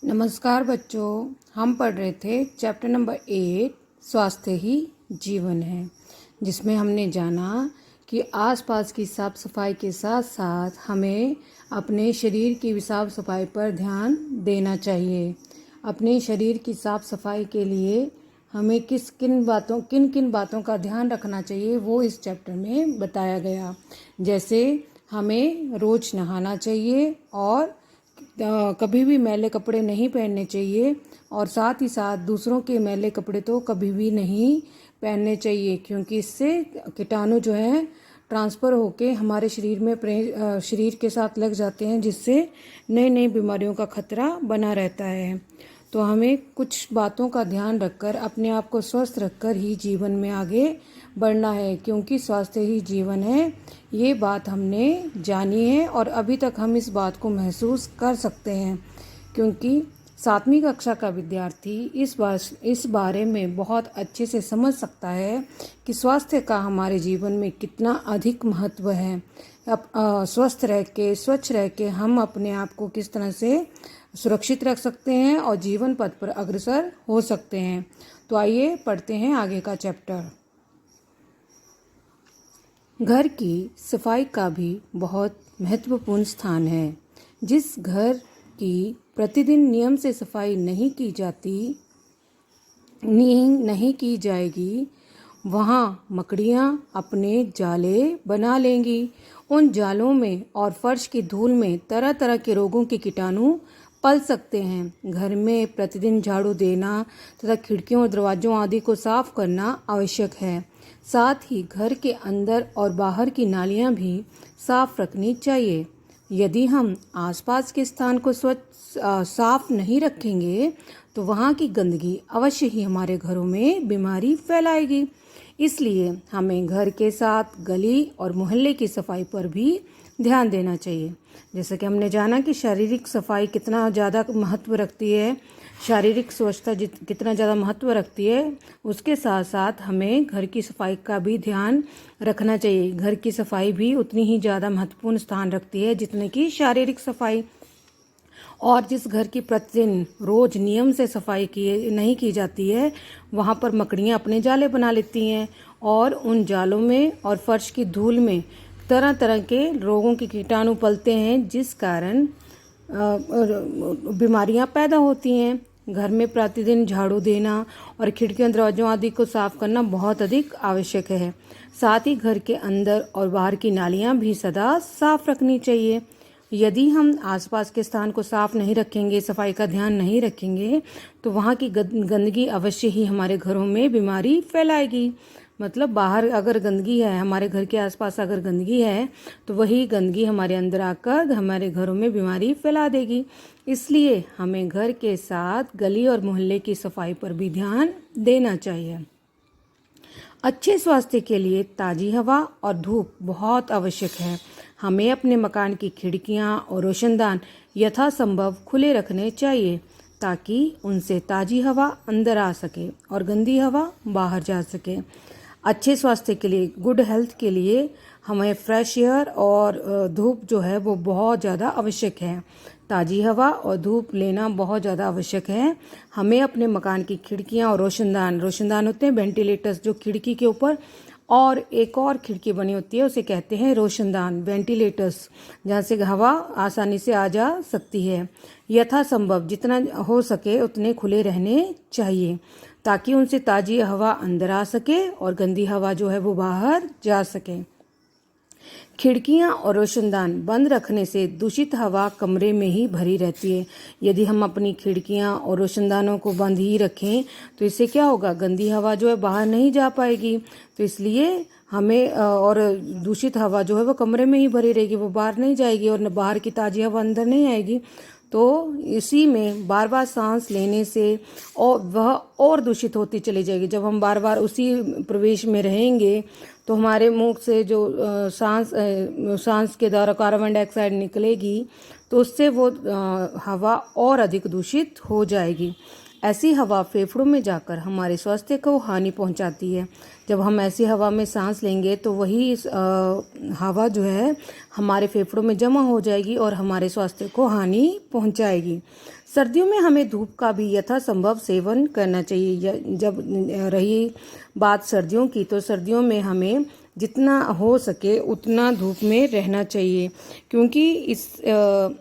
नमस्कार बच्चों, हम पढ़ रहे थे चैप्टर नंबर 8 स्वास्थ्य ही जीवन है, जिसमें हमने जाना कि आसपास की साफ सफाई के साथ साथ हमें अपने शरीर की भी साफ सफाई पर ध्यान देना चाहिए। अपने शरीर की साफ सफाई के लिए हमें किन किन बातों का ध्यान रखना चाहिए वो इस चैप्टर में बताया गया। जैसे हमें रोज नहाना चाहिए और कभी भी मैले कपड़े नहीं पहनने चाहिए, और साथ ही साथ दूसरों के मैले कपड़े तो कभी भी नहीं पहनने चाहिए, क्योंकि इससे कीटाणु जो है ट्रांसफ़र होके हमारे शरीर में शरीर के साथ लग जाते हैं, जिससे नई नई बीमारियों का खतरा बना रहता है। तो हमें कुछ बातों का ध्यान रखकर अपने आप को स्वस्थ रखकर ही जीवन में आगे बढ़ना है, क्योंकि स्वास्थ्य ही जीवन है। ये बात हमने जानी है और अभी तक हम इस बात को महसूस कर सकते हैं, क्योंकि 7वीं कक्षा का विद्यार्थी इस बारे में बहुत अच्छे से समझ सकता है कि स्वास्थ्य का हमारे जीवन में कितना अधिक महत्व है। अब स्वस्थ रह के स्वच्छ रह के हम अपने आप को किस तरह से सुरक्षित रख सकते हैं और जीवन पथ पर अग्रसर हो सकते हैं। तो आइए पढ़ते हैं आगे का चैप्टर। घर की सफाई का भी बहुत महत्वपूर्ण स्थान है। जिस घर की प्रतिदिन नियम से सफाई नहीं की जाएगी, वहाँ मकड़ियाँ अपने जाले बना लेंगी। उन जालों में और फर्श की धूल में तरह तरह के रोगों के कीटाणु पल सकते हैं। घर में प्रतिदिन झाड़ू देना तथा खिड़कियों और दरवाजों आदि को साफ करना आवश्यक है। साथ ही घर के अंदर और बाहर की नालियाँ भी साफ रखनी चाहिए। यदि हम आसपास के स्थान को साफ नहीं रखेंगे तो वहाँ की गंदगी अवश्य ही हमारे घरों में बीमारी फैलाएगी। इसलिए हमें घर के साथ गली और मोहल्ले की सफाई पर भी ध्यान देना चाहिए। जैसे कि हमने जाना कि शारीरिक सफाई कितना ज़्यादा महत्व रखती है, शारीरिक स्वच्छता कितना ज़्यादा महत्व रखती है, उसके साथ साथ हमें घर की सफाई का भी ध्यान रखना चाहिए। घर की सफाई भी उतनी ही ज़्यादा महत्वपूर्ण स्थान रखती है जितने की शारीरिक सफाई। और जिस घर की प्रतिदिन रोज नियम से सफाई नहीं की जाती है, वहाँ पर मकड़ियाँ अपने जाले बना लेती हैं और उन जालों में और फर्श की धूल में तरह तरह के रोगों के कीटाणु पलते हैं, जिस कारण बीमारियां पैदा होती हैं। घर में प्रतिदिन झाड़ू देना और खिड़कियों दरवाजों आदि को साफ करना बहुत अधिक आवश्यक है। साथ ही घर के अंदर और बाहर की नालियां भी सदा साफ रखनी चाहिए। यदि हम आसपास के स्थान को साफ नहीं रखेंगे, सफाई का ध्यान नहीं रखेंगे, तो वहाँ की गंदगी अवश्य ही हमारे घरों में बीमारी फैलाएगी। मतलब बाहर अगर गंदगी है, हमारे घर के आसपास अगर गंदगी है, तो वही गंदगी हमारे अंदर आकर हमारे घरों में बीमारी फैला देगी। इसलिए हमें घर के साथ गली और मोहल्ले की सफाई पर भी ध्यान देना चाहिए। अच्छे स्वास्थ्य के लिए ताज़ी हवा और धूप बहुत आवश्यक है। हमें अपने मकान की खिड़कियां और रोशनदान यथासंभव खुले रखने चाहिए, ताकि उनसे ताज़ी हवा अंदर आ सके और गंदी हवा बाहर जा सके। अच्छे स्वास्थ्य के लिए, गुड हेल्थ के लिए हमें फ्रेश एयर और धूप जो है वो बहुत ज़्यादा आवश्यक है। ताज़ी हवा और धूप लेना बहुत ज़्यादा आवश्यक है। हमें अपने मकान की खिड़कियां और रोशनदान होते हैं वेंटिलेटर्स, जो खिड़की के ऊपर और एक और खिड़की बनी होती है, उसे कहते हैं रोशनदान, वेंटिलेटर्स, जहाँ से हवा आसानी से आ जा सकती है। यथासंभव जितना हो सके उतने खुले रहने चाहिए, ताकि उनसे ताज़ी हवा अंदर आ सके और गंदी हवा जो है वो बाहर जा सके। खिड़कियां और रोशनदान बंद रखने से दूषित हवा कमरे में ही भरी रहती है। यदि हम अपनी खिड़कियां और रोशनदानों को बंद ही रखें तो इससे क्या होगा, गंदी हवा जो है बाहर नहीं जा पाएगी। तो इसलिए हमें और दूषित हवा जो है वो कमरे में ही भरी रहेगी, वो बाहर नहीं जाएगी और बाहर की ताज़ी हवा अंदर नहीं आएगी। तो इसी में बार बार सांस लेने से और वह और दूषित होती चली जाएगी। जब हम बार बार उसी प्रवेश में रहेंगे तो हमारे मुंह से जो सांस के द्वारा कार्बन डाइऑक्साइड निकलेगी, तो उससे वो हवा और अधिक दूषित हो जाएगी। ऐसी हवा फेफड़ों में जाकर हमारे स्वास्थ्य को हानि पहुंचाती है। जब हम ऐसी हवा में सांस लेंगे तो वही हवा जो है हमारे फेफड़ों में जमा हो जाएगी और हमारे स्वास्थ्य को हानि पहुंचाएगी। सर्दियों में हमें धूप का भी यथासंभव सेवन करना चाहिए। जब रही बात सर्दियों की, तो सर्दियों में हमें जितना हो सके उतना धूप में रहना चाहिए, क्योंकि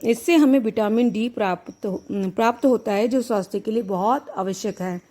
इससे हमें विटामिन डी प्राप्त होता है, जो स्वास्थ्य के लिए बहुत आवश्यक है।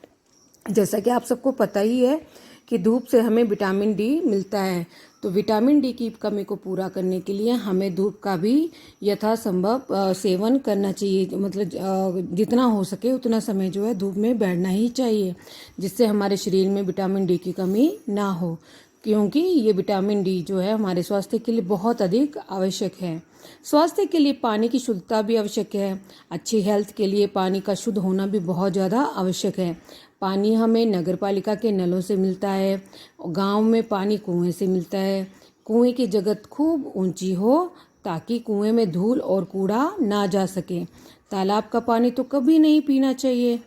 जैसा कि आप सबको पता ही है कि धूप से हमें विटामिन डी मिलता है। तो विटामिन डी की कमी को पूरा करने के लिए हमें धूप का भी यथासंभव सेवन करना चाहिए। मतलब जितना हो सके उतना समय जो है धूप में बैठना ही चाहिए, जिससे हमारे शरीर में विटामिन डी की कमी ना हो, क्योंकि ये विटामिन डी जो है हमारे स्वास्थ्य के लिए बहुत अधिक आवश्यक है। स्वास्थ्य के लिए पानी की शुद्धता भी आवश्यक है। अच्छी हेल्थ के लिए पानी का शुद्ध होना भी बहुत ज़्यादा आवश्यक है। पानी हमें नगर पालिका के नलों से मिलता है, गांव में पानी कुएं से मिलता है। कुएं की जगह खूब ऊंची हो ताकि कुएं में धूल और कूड़ा ना जा सके। तालाब का पानी तो कभी नहीं पीना चाहिए।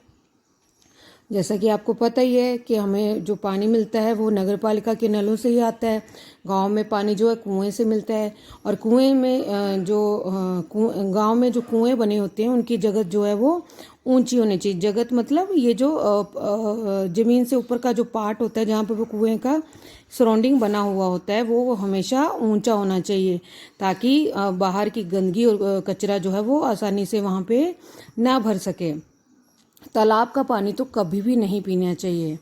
जैसा कि आपको पता ही है कि हमें जो पानी मिलता है वो नगर पालिका के नलों से ही आता है। गांव में पानी जो है कुएं से मिलता है, और कुएं में गांव में जो कुएं बने होते हैं उनकी जगत जो है वो ऊंची होनी चाहिए। जगत मतलब ये जो ज़मीन से ऊपर का जो पार्ट होता है जहाँ पे वो कुएं का सराउंडिंग बना हुआ होता है वो हमेशा ऊंचा होना चाहिए, ताकि बाहर की गंदगी और कचरा जो है वो आसानी से वहाँ पे ना भर सके। तालाब का पानी तो कभी भी नहीं पीना चाहिए।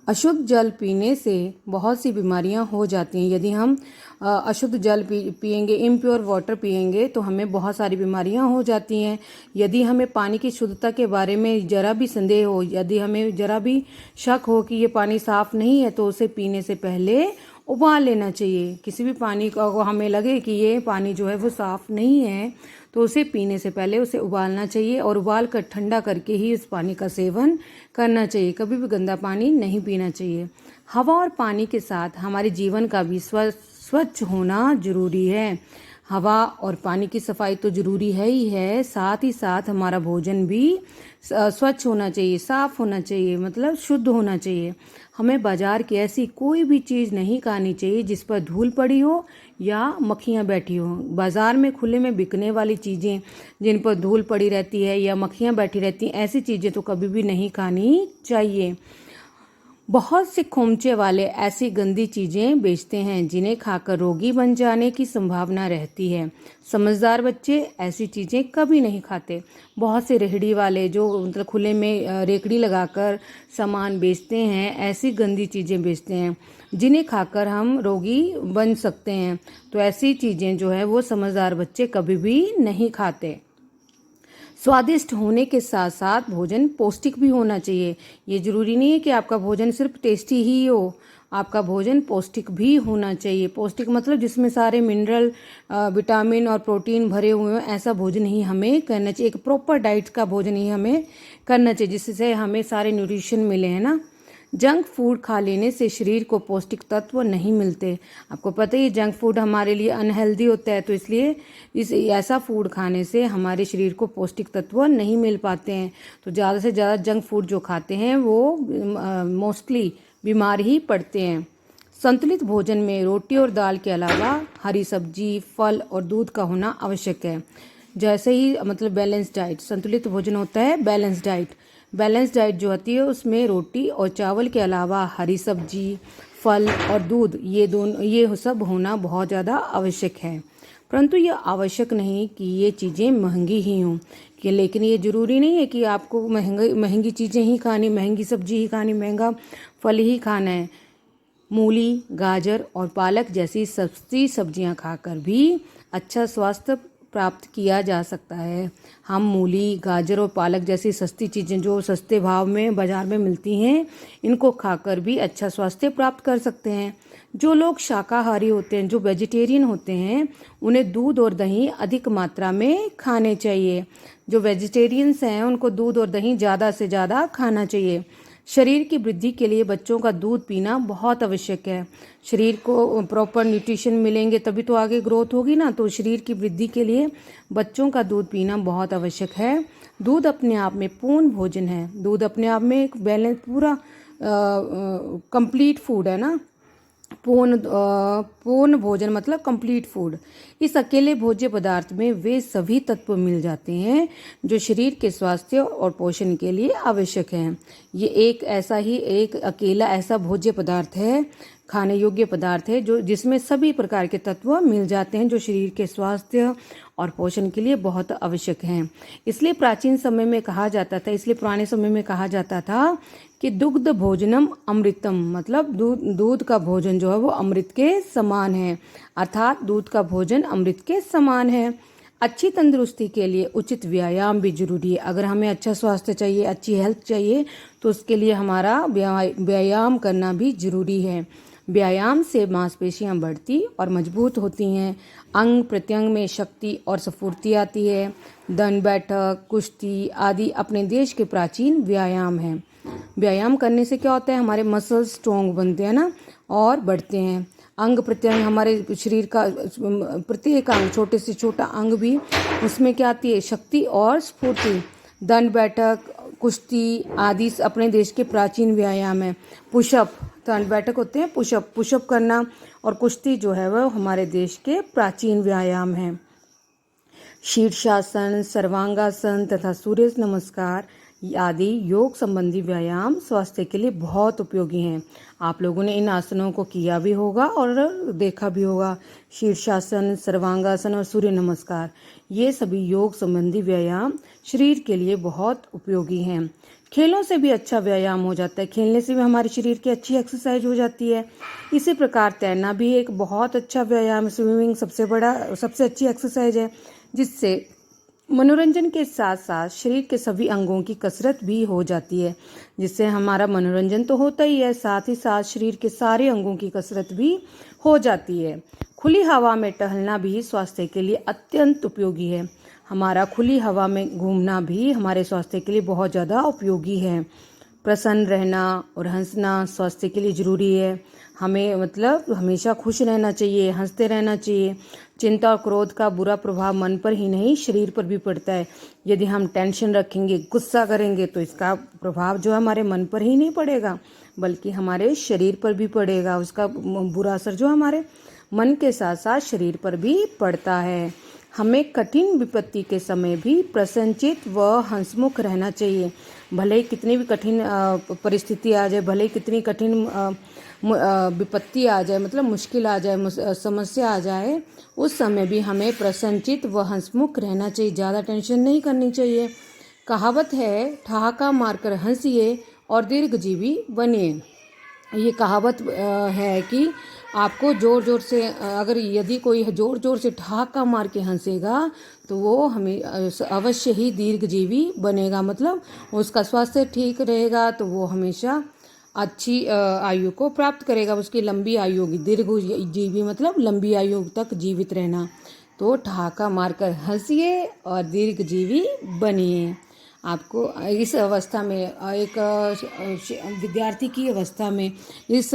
अशुद्ध जल पीने से बहुत सी बीमारियां हो जाती हैं। यदि हम अशुद्ध जल पिएंगे, इम्प्योर वाटर पिएंगे, तो हमें बहुत सारी बीमारियां हो जाती हैं। यदि हमें पानी की शुद्धता के बारे में जरा भी संदेह हो, यदि हमें जरा भी शक हो कि ये पानी साफ नहीं है, तो उसे पीने से पहले उबाल लेना चाहिए। किसी भी पानी को हमें लगे कि ये पानी जो है वो साफ नहीं है, तो उसे पीने से पहले उसे उबालना चाहिए, और उबाल कर ठंडा करके ही उस पानी का सेवन करना चाहिए। कभी भी गंदा पानी नहीं पीना चाहिए। हवा और पानी के साथ हमारे जीवन का भी स्वच्छ होना जरूरी है। हवा और पानी की सफाई तो जरूरी है ही है, साथ ही साथ हमारा भोजन भी स्वच्छ होना चाहिए, साफ होना चाहिए, मतलब शुद्ध होना चाहिए। हमें बाजार की ऐसी कोई भी चीज़ नहीं खानी चाहिए जिस पर धूल पड़ी हो या मक्खियाँ बैठी हो। बाजार में खुले में बिकने वाली चीज़ें जिन पर धूल पड़ी रहती है या मक्खियाँ बैठी रहती हैं, ऐसी चीज़ें तो कभी भी नहीं खानी चाहिए। बहुत से खोमचे वाले ऐसी गंदी चीजें बेचते हैं जिन्हें खाकर रोगी बन जाने की संभावना रहती है। समझदार बच्चे ऐसी चीजें कभी नहीं खाते। बहुत से रेहड़ी वाले जो मतलब खुले में रेकड़ी लगाकर सामान बेचते हैं, ऐसी गंदी चीजें बेचते हैं जिन्हें खाकर हम रोगी बन सकते हैं। तो ऐसी चीजें जो है वो समझदार बच्चे कभी भी नहीं खाते। स्वादिष्ट होने के साथ साथ भोजन पौष्टिक भी होना चाहिए। ये जरूरी नहीं है कि आपका भोजन सिर्फ टेस्टी ही हो, आपका भोजन पौष्टिक भी होना चाहिए। पौष्टिक मतलब जिसमें सारे मिनरल, विटामिन और प्रोटीन भरे हुए हों, ऐसा भोजन ही हमें करना चाहिए। एक प्रॉपर डाइट का भोजन ही हमें करना चाहिए जिससे हमें सारे न्यूट्रिशन मिले, है ना। जंक फूड खा लेने से शरीर को पौष्टिक तत्व नहीं मिलते। आपको पता ही जंक फूड हमारे लिए अनहेल्दी होता है, तो इसलिए ऐसा फूड खाने से हमारे शरीर को पौष्टिक तत्व नहीं मिल पाते हैं। तो ज़्यादा से ज़्यादा जंक फूड जो खाते हैं वो मोस्टली बीमार ही पड़ते हैं। संतुलित भोजन में रोटी और दाल के अलावा हरी सब्जी, फल और दूध का होना आवश्यक है। जैसे ही मतलब बैलेंस डाइट, संतुलित भोजन होता है बैलेंस डाइट। बैलेंस डाइट जो होती है उसमें रोटी और चावल के अलावा हरी सब्जी, फल और दूध, ये सब होना बहुत ज़्यादा आवश्यक है। परंतु ये आवश्यक नहीं कि ये चीज़ें महंगी ही हों, कि लेकिन ये ज़रूरी नहीं है कि आपको महंगी चीज़ें ही खानी, महंगी सब्जी ही खानी, महंगा फल ही खाना है। मूली, गाजर और पालक जैसी सस्ती सब्जियां खाकर भी अच्छा स्वास्थ्य प्राप्त किया जा सकता है। हम मूली, गाजर और पालक जैसी सस्ती चीज़ें जो सस्ते भाव में बाजार में मिलती हैं, इनको खाकर भी अच्छा स्वास्थ्य प्राप्त कर सकते हैं। जो लोग शाकाहारी होते हैं, जो वेजिटेरियन होते हैं, उन्हें दूध और दही अधिक मात्रा में खाने चाहिए। जो वेजिटेरियंस हैं उनको दूध और दही ज़्यादा से ज़्यादा खाना चाहिए। शरीर की वृद्धि के लिए बच्चों का दूध पीना बहुत आवश्यक है। शरीर को प्रॉपर न्यूट्रिशन मिलेंगे तभी तो आगे ग्रोथ होगी ना। तो शरीर की वृद्धि के लिए बच्चों का दूध पीना बहुत आवश्यक है। दूध अपने आप में पूर्ण भोजन है। दूध अपने आप में एक बैलेंस पूरा कंप्लीट फूड है ना। पूर्ण भोजन मतलब कंप्लीट फूड। इस अकेले भोज्य पदार्थ में वे सभी तत्व मिल जाते हैं जो शरीर के स्वास्थ्य और पोषण के लिए आवश्यक हैं। ये एक अकेला ऐसा भोज्य पदार्थ है, खाने योग्य पदार्थ है जो जिसमें सभी प्रकार के तत्व मिल जाते हैं जो शरीर के स्वास्थ्य और पोषण के लिए बहुत आवश्यक हैं। इसलिए पुराने समय में कहा जाता था कि दुग्ध भोजनम अमृतम, मतलब दूध का भोजन जो है वो अमृत के समान है, अर्थात दूध का भोजन अमृत के समान है। अच्छी तंदुरुस्ती के लिए उचित व्यायाम भी जरूरी है। अगर हमें अच्छा स्वास्थ्य चाहिए, अच्छी हेल्थ चाहिए, तो उसके लिए हमारा व्यायाम करना भी जरूरी है। व्यायाम से मांसपेशियां बढ़ती और मजबूत होती हैं, अंग प्रत्यंग में शक्ति और स्फूर्ति आती है। दंड बैठक, कुश्ती आदि अपने देश के प्राचीन व्यायाम हैं। व्यायाम करने से क्या होता है, हमारे मसल्स स्ट्रॉन्ग बनते हैं ना और बढ़ते हैं। अंग प्रत्यंग, हमारे शरीर का प्रत्येक अंग, छोटे से छोटा अंग भी, उसमें क्या आती है, शक्ति और स्फूर्ति। दंड बैठक, कुश्ती आदि अपने देश के प्राचीन व्यायाम है। पुशअप, दंड बैठक होते हैं, पुशअप करना और कुश्ती जो है वह हमारे देश के प्राचीन व्यायाम हैं। शीर्षासन, सर्वांगासन तथा सूर्य नमस्कार आदि योग संबंधी व्यायाम स्वास्थ्य के लिए बहुत उपयोगी हैं। आप लोगों ने इन आसनों को किया भी होगा और देखा भी होगा। शीर्षासन, सर्वांगासन और सूर्य नमस्कार, ये सभी योग संबंधी व्यायाम शरीर के लिए बहुत उपयोगी हैं। खेलों से भी अच्छा व्यायाम हो जाता है, खेलने से भी हमारे शरीर की अच्छी एक्सरसाइज हो जाती है। इसी प्रकार तैरना भी एक बहुत अच्छा व्यायाम, स्विमिंग सबसे अच्छी एक्सरसाइज है, जिससे मनोरंजन के साथ साथ शरीर के सभी अंगों की कसरत भी हो जाती है। जिससे हमारा मनोरंजन तो होता ही है, साथ ही साथ शरीर के सारे अंगों की कसरत भी हो जाती है। खुली हवा में टहलना भी स्वास्थ्य के लिए अत्यंत उपयोगी है। हमारा खुली हवा में घूमना भी हमारे स्वास्थ्य के लिए बहुत ज़्यादा उपयोगी है। प्रसन्न रहना और हंसना स्वास्थ्य के लिए जरूरी है। हमें मतलब हमेशा खुश रहना चाहिए, हंसते रहना चाहिए। चिंता और क्रोध का बुरा प्रभाव मन पर ही नहीं, शरीर पर भी पड़ता है। यदि हम टेंशन रखेंगे, गुस्सा करेंगे, तो इसका प्रभाव जो हमारे मन पर ही नहीं पड़ेगा बल्कि हमारे शरीर पर भी पड़ेगा। उसका बुरा असर जो हमारे मन के साथ साथ शरीर पर भी पड़ता है। हमें कठिन विपत्ति के समय भी प्रसन्नचित व हंसमुख रहना चाहिए। भले ही कितनी भी कठिन परिस्थिति आ जाए, भले ही कितनी कठिन विपत्ति आ जाए, मतलब मुश्किल आ जाए, समस्या आ जाए, उस समय भी हमें प्रसन्नचित व हंसमुख रहना चाहिए। ज़्यादा टेंशन नहीं करनी चाहिए। कहावत है, ठहाका मारकर हंसिए और दीर्घजीवी बनिए। ये कहावत है कि आपको जोर जोर से, यदि कोई जोर जोर से ठहाका मार के हंसेगा तो वो हमें अवश्य ही दीर्घजीवी बनेगा, मतलब उसका स्वास्थ्य ठीक रहेगा, तो वो हमेशा अच्छी आयु को प्राप्त करेगा, उसकी लंबी आयु होगी। दीर्घजीवी मतलब लंबी आयु तक जीवित रहना। तो ठहाका मारकर हंसिए और दीर्घजीवी बनिए। आपको इस अवस्था में, एक विद्यार्थी की अवस्था में, इस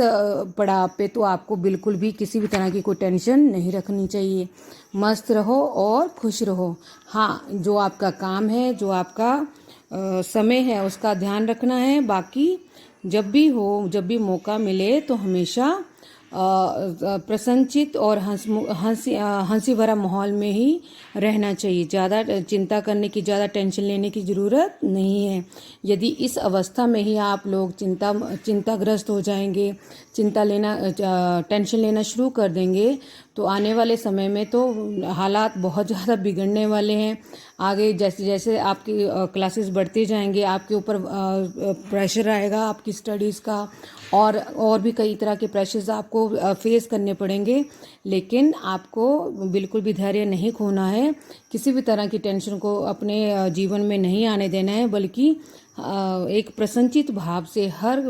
पड़ाव पे तो आपको बिल्कुल भी किसी भी तरह की कोई टेंशन नहीं रखनी चाहिए। मस्त रहो और खुश रहो। हाँ, जो आपका काम है, जो आपका समय है, उसका ध्यान रखना है। बाकी जब भी मौका मिले तो हमेशा प्रसन्नचित और हंसी भरा माहौल में ही रहना चाहिए। ज़्यादा चिंता करने की, ज़्यादा टेंशन लेने की ज़रूरत नहीं है। यदि इस अवस्था में ही आप लोग चिंताग्रस्त हो जाएंगे, टेंशन लेना शुरू कर देंगे, तो आने वाले समय में तो हालात बहुत ज़्यादा बिगड़ने वाले हैं। आगे जैसे जैसे आपकी क्लासेस बढ़ती जाएंगे, आपके ऊपर प्रेशर आएगा आपकी स्टडीज़ का, और भी कई तरह के प्रेशर्स आपको फेस करने पड़ेंगे। लेकिन आपको बिल्कुल भी धैर्य नहीं खोना है, किसी भी तरह की टेंशन को अपने जीवन में नहीं आने देना है, बल्कि एक प्रसन्नचित भाव से हर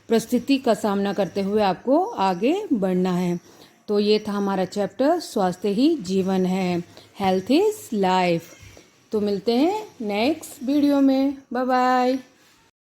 परिस्थिति का सामना करते हुए आपको आगे बढ़ना है। तो ये था हमारा चैप्टर, स्वास्थ्य ही जीवन है, हेल्थ इज लाइफ। तो मिलते हैं नेक्स्ट वीडियो में। Bye bye.